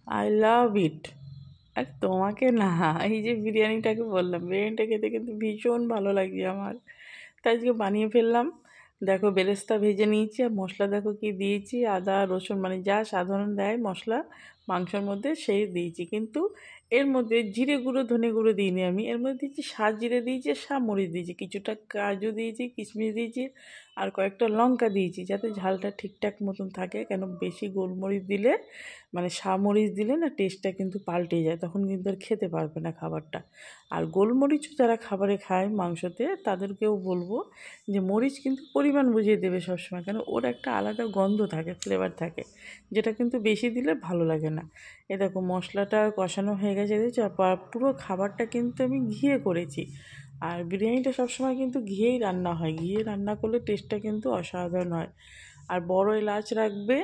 I love ইট। আর তোমাকে না, এই যে বিরিয়ানিটাকে বললাম, বিরিয়ানিটা খেতে কিন্তু ভীষণ ভালো লাগছে আমার, তাই আজকে বানিয়ে ফেললাম। দেখো বেরেস্তা ভেজে নিয়েছি, আর মশলা দেখো কি দিয়েছি, আদা রসুন মানে যা সাধারণ দেয় মশলা মাংসের মধ্যে সেই দিয়েছি। কিন্তু এর মধ্যে জিরে গুঁড়ো ধনে গুঁড়ো দিইনি আমি, এর মধ্যে দিয়েছি জিরে দিয়েছি, মরিচ দিয়েছি, কিছুটা কাজু দিয়েছি, কিশমিশ দিয়েছি, আর কয়েকটা লঙ্কা দিয়েছি যাতে ঝালটা ঠিকঠাক মতন থাকে। কেন বেশি গোলমরিচ দিলে মানে মরিচ দিলে না টেস্টটা কিন্তু পাল্টে যায়, তখন কিন্তু আর খেতে পারবে না খাবারটা। আর গোলমরিচও যারা খাবারে খায় মাংসতে তাদেরকেও বলবো যে মরিচ কিন্তু পরিমাণ বুঝিয়ে দেবে সবসময়, কেন ওর একটা আলাদা গন্ধ থাকে, ফ্লেভার থাকে, যেটা কিন্তু বেশি দিলে ভালো লাগে না। এ দেখো মশলাটা কষানো হয়ে গেছে, দেখছো? পুরো খাবারটা কিন্তু আমি ঘিয়ে করেছি। আর বিরিয়ানিটা সবসময় কিন্তু ঘিয়েই রান্না হয়, ঘিয়ে রান্না করলে টেস্টটা কিন্তু অসাধারণ হয়। আর বড় এলাচ রাখবে,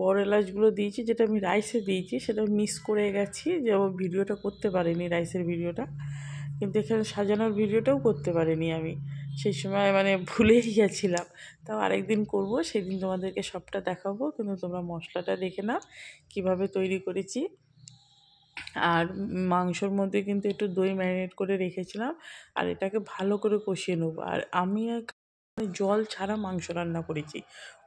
বড় এলাচগুলো দিয়েছি, যেটা আমি রাইসে দিয়েছি সেটা মিস করে গেছি, যে ভিডিওটা করতে পারিনি রাইসের ভিডিওটা, কিন্তু এখানে সাজানোর ভিডিওটাও করতে পারিনি আমি, সেই সময় মানে ভুলেই গেছিলাম। তাও আরেকদিন করব, সেদিন তোমাদেরকে সবটা দেখাবো, কিন্তু তোমরা মশলাটা দেখে নাও কীভাবে তৈরি করেছি। আর মাংসর মধ্যে কিন্তু একটু দই ম্যারিনেট করে রেখেছিলাম, আর এটাকে ভালো করে কষিয়ে নেবো। আর আমি জল ছাড়া মাংস রান্না করেছি,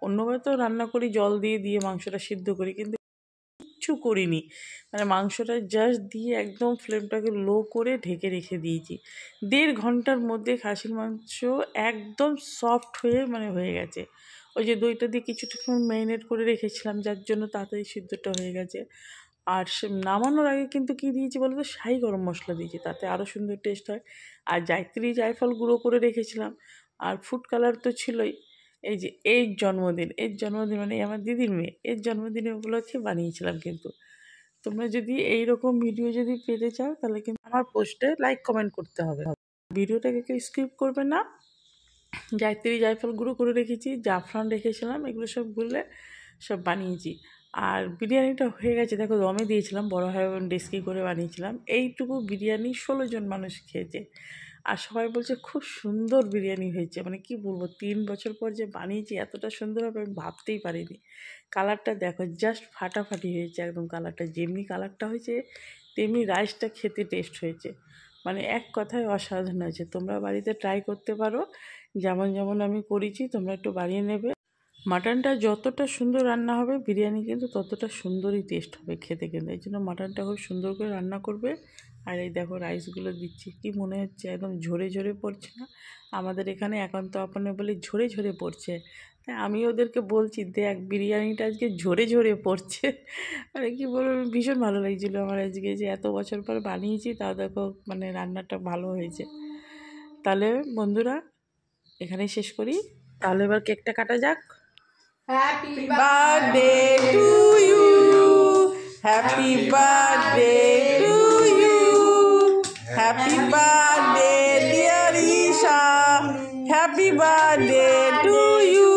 অন্যভাবে তো রান্না করি জল দিয়ে দিয়ে মাংসটা সিদ্ধ করি, কিন্তু কিচ্ছু করিনি, মানে মাংসটা জাস্ট দিয়ে একদম ফ্লেমটাকে লো করে ঢেকে রেখে দিয়েছি। 1.5 ঘন্টার মধ্যে খাসির মাংস একদম সফট হয়ে মানে হয়ে গেছে। ওই যে দইটা দিয়ে কিছুটা ম্যারিনেট করে রেখেছিলাম, যার জন্য তাড়াতাড়ি সিদ্ধটা হয়ে গেছে। আর সে নামানোর আগে কিন্তু কী দিয়েছি বলো তো, শাহি গরম মশলা দিয়েছি, তাতে আরও সুন্দর টেস্ট হয়। আর জায়ফল গুঁড়ো করে রেখেছিলাম, আর ফুড কালার তো ছিলই। এই যে এর জন্মদিন মানে আমার দিদির মেয়ে, এর জন্মদিনে উপলক্ষে বানিয়েছিলাম। কিন্তু তোমরা যদি এই রকম ভিডিও যদি পেতে চাও তাহলে কিন্তু আমার পোস্টে লাইক কমেন্ট করতে হবে, ভিডিওটাকে কেউ স্কিপ করবে না। জায়ফল গুঁড়ো করে রেখেছি, জাফরান রেখেছিলাম, এগুলো সব গুলে সব বানিয়েছি। আর বিরিয়ানিটা হয়ে গেছে, দেখো দমে দিয়েছিলাম, বড় হয় ডেস্কি করে বানিয়েছিলাম। এইটুকু বিরিয়ানি 16 জন মানুষ খেয়েছে, আর সবাই বলছে খুব সুন্দর বিরিয়ানি হয়েছে। মানে কি বলবো, 3 বছর পর যে বানিয়েছি এতটা সুন্দর হবে আমি ভাবতেই পারিনি। কালারটা দেখো জাস্ট ফাটাফাটি হয়েছে একদম, কালারটা যেমনি কালারটা হয়েছে তেমনি রাইসটা খেতে টেস্ট হয়েছে, মানে এক কথায় অসাধারণ হয়েছে। তোমরা বাড়িতে ট্রাই করতে পারো, যেমন যেমন আমি করেছি তোমরা একটু বানিয়ে নেবে। মাটনটা যতটা সুন্দর রান্না হবে বিরিয়ানি কিন্তু ততটা সুন্দরই টেস্ট হবে খেতে, কিন্তু এই জন্য মাটনটা খুব সুন্দর করে রান্না করবে। আর এই দেখো রাইসগুলো দিচ্ছি, কি মনে হচ্ছে একদম ঝরে ঝরে পড়ছে না? আমাদের এখানে একান্ত আপনে বলে ঝরে ঝরে পড়ছে, তাই আমি ওদেরকে বলছি দেখ বিরিয়ানিটা আজকে ঝরে ঝরে পড়ছে। মানে কি বলবো, ভীষণ ভালো লাগছিলো আমার আজকে, যে এত বছর পর বানিয়েছি তাও দেখো মানে রান্নাটা ভালো হয়েছে। তাহলে বন্ধুরা এখানেই শেষ করি, তাহলে এবার কেকটা কাটা যাক। Happy birthday to you, happy birthday to you, happy birthday dear Isha, happy birthday to you.